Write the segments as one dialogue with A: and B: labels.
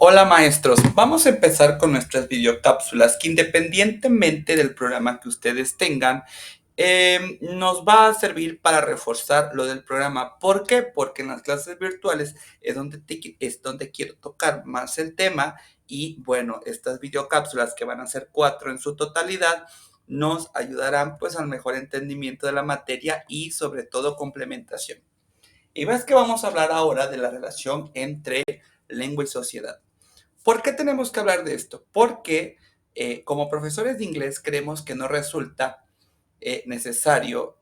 A: Hola maestros, vamos a empezar con nuestras videocápsulas que independientemente del programa que ustedes tengan, nos va a servir para reforzar lo del programa. ¿Por qué? Porque en las clases virtuales es donde quiero tocar más el tema y bueno, estas videocápsulas que van a ser 4 en su totalidad nos ayudarán pues al mejor entendimiento de la materia y sobre todo complementación. Y ves que vamos a hablar ahora de la relación entre lengua y sociedad. ¿Por qué tenemos que hablar de esto? Porque como profesores de inglés creemos que no resulta necesario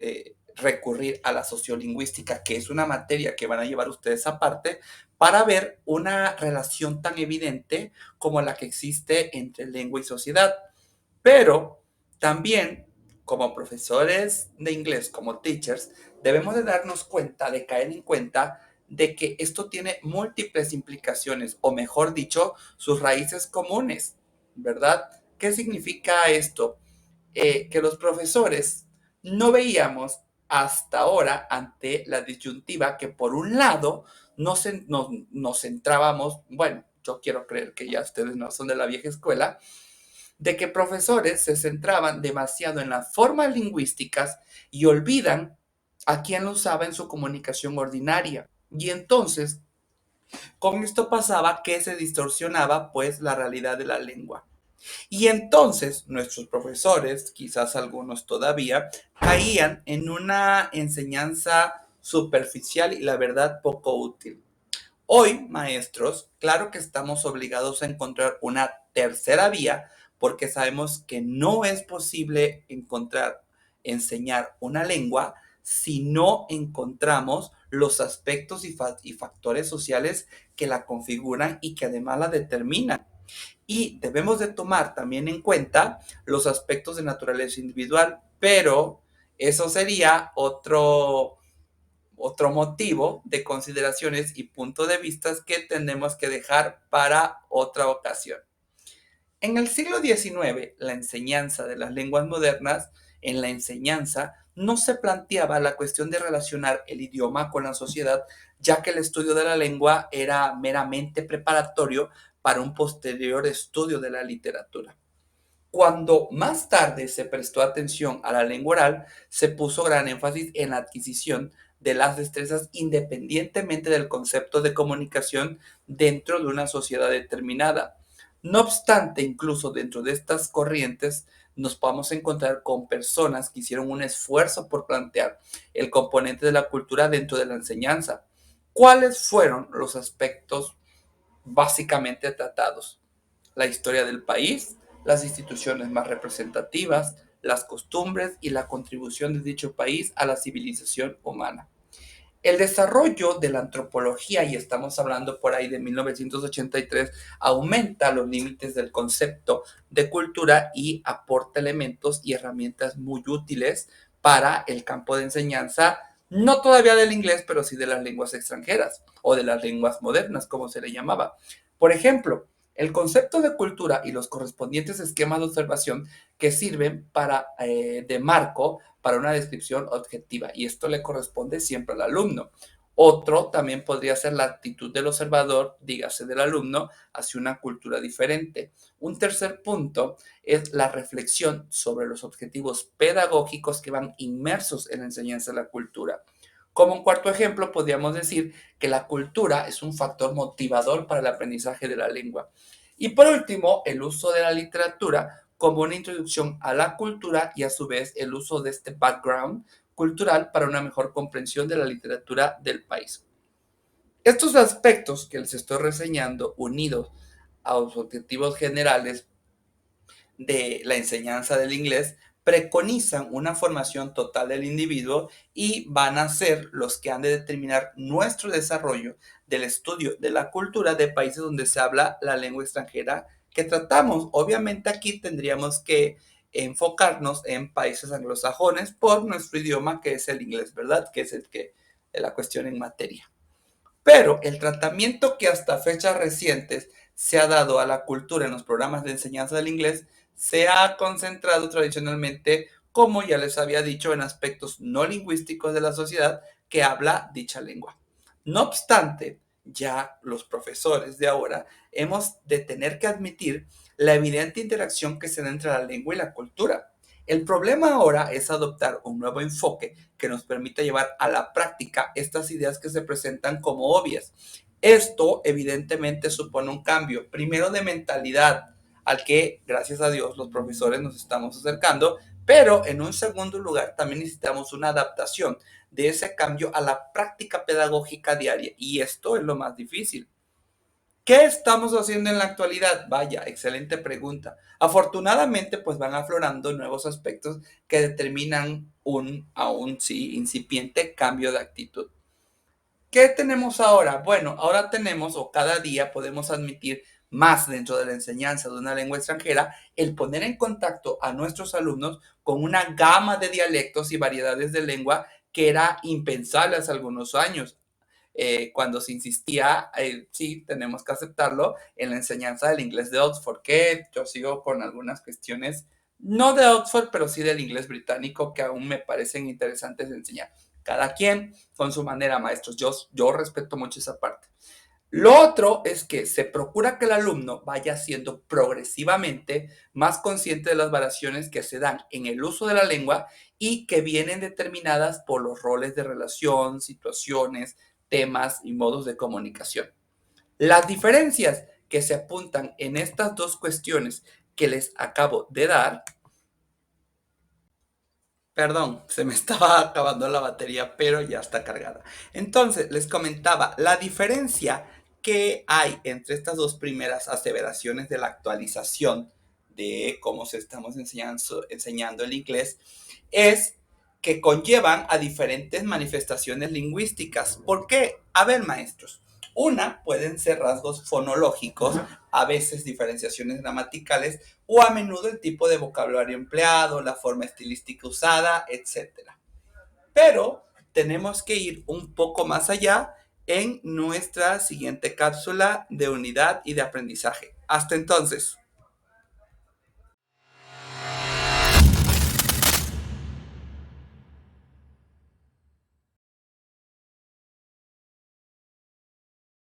A: recurrir a la sociolingüística, que es una materia que van a llevar ustedes aparte, para ver una relación tan evidente como la que existe entre lengua y sociedad. Pero también, como profesores de inglés, como teachers, debemos de darnos cuenta, de caer en cuenta de que esto tiene múltiples implicaciones, o mejor dicho, sus raíces comunes, ¿verdad? ¿Qué significa esto? Que los profesores no veíamos hasta ahora ante la disyuntiva que por un lado nos centrábamos, bueno, yo quiero creer que ya ustedes no son de la vieja escuela, de que profesores se centraban demasiado en las formas lingüísticas y olvidan a quién lo usaba en su comunicación ordinaria. Y entonces, con esto pasaba que se distorsionaba pues la realidad de la lengua. Y entonces nuestros profesores, quizás algunos todavía, caían en una enseñanza superficial y la verdad poco útil. Hoy, maestros, claro que estamos obligados a encontrar una tercera vía porque sabemos que no es posible enseñar una lengua si no encontramos los aspectos y factores sociales que la configuran y que además la determinan. Y debemos de tomar también en cuenta los aspectos de naturaleza individual, pero eso sería otro motivo de consideraciones y puntos de vista que tenemos que dejar para otra ocasión. En el siglo XIX, la enseñanza de las lenguas modernas, en la enseñanza no se planteaba la cuestión de relacionar el idioma con la sociedad, ya que el estudio de la lengua era meramente preparatorio para un posterior estudio de la literatura. Cuando más tarde se prestó atención a la lengua oral, se puso gran énfasis en la adquisición de las destrezas independientemente del concepto de comunicación dentro de una sociedad determinada. No obstante, incluso dentro de estas corrientes nos podemos encontrar con personas que hicieron un esfuerzo por plantear el componente de la cultura dentro de la enseñanza. ¿Cuáles fueron los aspectos básicamente tratados? La historia del país, las instituciones más representativas, las costumbres y la contribución de dicho país a la civilización humana. El desarrollo de la antropología, y estamos hablando por ahí de 1983, aumenta los límites del concepto de cultura y aporta elementos y herramientas muy útiles para el campo de enseñanza, no todavía del inglés, pero sí de las lenguas extranjeras o de las lenguas modernas, como se le llamaba. Por ejemplo, el concepto de cultura y los correspondientes esquemas de observación que sirven de marco para una descripción objetiva, y esto le corresponde siempre al alumno. Otro también podría ser la actitud del observador, dígase del alumno, hacia una cultura diferente. Un tercer punto es la reflexión sobre los objetivos pedagógicos que van inmersos en la enseñanza de la cultura. Como un cuarto ejemplo, podríamos decir que la cultura es un factor motivador para el aprendizaje de la lengua. Y por último, el uso de la literatura como una introducción a la cultura y a su vez el uso de este background cultural para una mejor comprensión de la literatura del país. Estos aspectos que les estoy reseñando, unidos a los objetivos generales de la enseñanza del inglés, preconizan una formación total del individuo y van a ser los que han de determinar nuestro desarrollo del estudio de la cultura de países donde se habla la lengua extranjera que tratamos. Obviamente aquí tendríamos que enfocarnos en países anglosajones por nuestro idioma que es el inglés, ¿verdad? Que es el que la cuestión en materia. Pero el tratamiento que hasta fechas recientes se ha dado a la cultura en los programas de enseñanza del inglés se ha concentrado tradicionalmente, como ya les había dicho, en aspectos no lingüísticos de la sociedad que habla dicha lengua. No obstante, ya los profesores de ahora hemos de tener que admitir la evidente interacción que se da entre la lengua y la cultura. El problema ahora es adoptar un nuevo enfoque que nos permita llevar a la práctica estas ideas que se presentan como obvias. Esto evidentemente supone un cambio, primero de mentalidad, al que, gracias a Dios, los profesores nos estamos acercando, pero en un segundo lugar también necesitamos una adaptación de ese cambio a la práctica pedagógica diaria, y esto es lo más difícil. ¿Qué estamos haciendo en la actualidad? Vaya, excelente pregunta. Afortunadamente, pues van aflorando nuevos aspectos que determinan un aún sí incipiente cambio de actitud. ¿Qué tenemos ahora? Bueno, ahora tenemos o cada día podemos admitir más dentro de la enseñanza de una lengua extranjera el poner en contacto a nuestros alumnos con una gama de dialectos y variedades de lengua que era impensable hace algunos años. Cuando se insistía, sí, tenemos que aceptarlo, en la enseñanza del inglés de Oxford, que yo sigo con algunas cuestiones, no de Oxford, pero sí del inglés británico, que aún me parecen interesantes de enseñar. Cada quien con su manera, maestros. Yo respeto mucho esa parte. Lo otro es que se procura que el alumno vaya siendo progresivamente más consciente de las variaciones que se dan en el uso de la lengua y que vienen determinadas por los roles de relación, situaciones, temas y modos de comunicación. Las diferencias que se apuntan en estas dos cuestiones que les acabo de dar. Perdón, se me estaba acabando la batería, pero ya está cargada. Entonces, les comentaba, la diferencia que hay entre estas dos primeras aseveraciones de la actualización de cómo se estamos enseñando el inglés es que conllevan a diferentes manifestaciones lingüísticas. ¿Por qué? A ver, maestros. Una pueden ser rasgos fonológicos, a veces diferenciaciones gramaticales o a menudo el tipo de vocabulario empleado, la forma estilística usada, etcétera. Pero tenemos que ir un poco más allá en nuestra siguiente cápsula de unidad y de aprendizaje. Hasta entonces.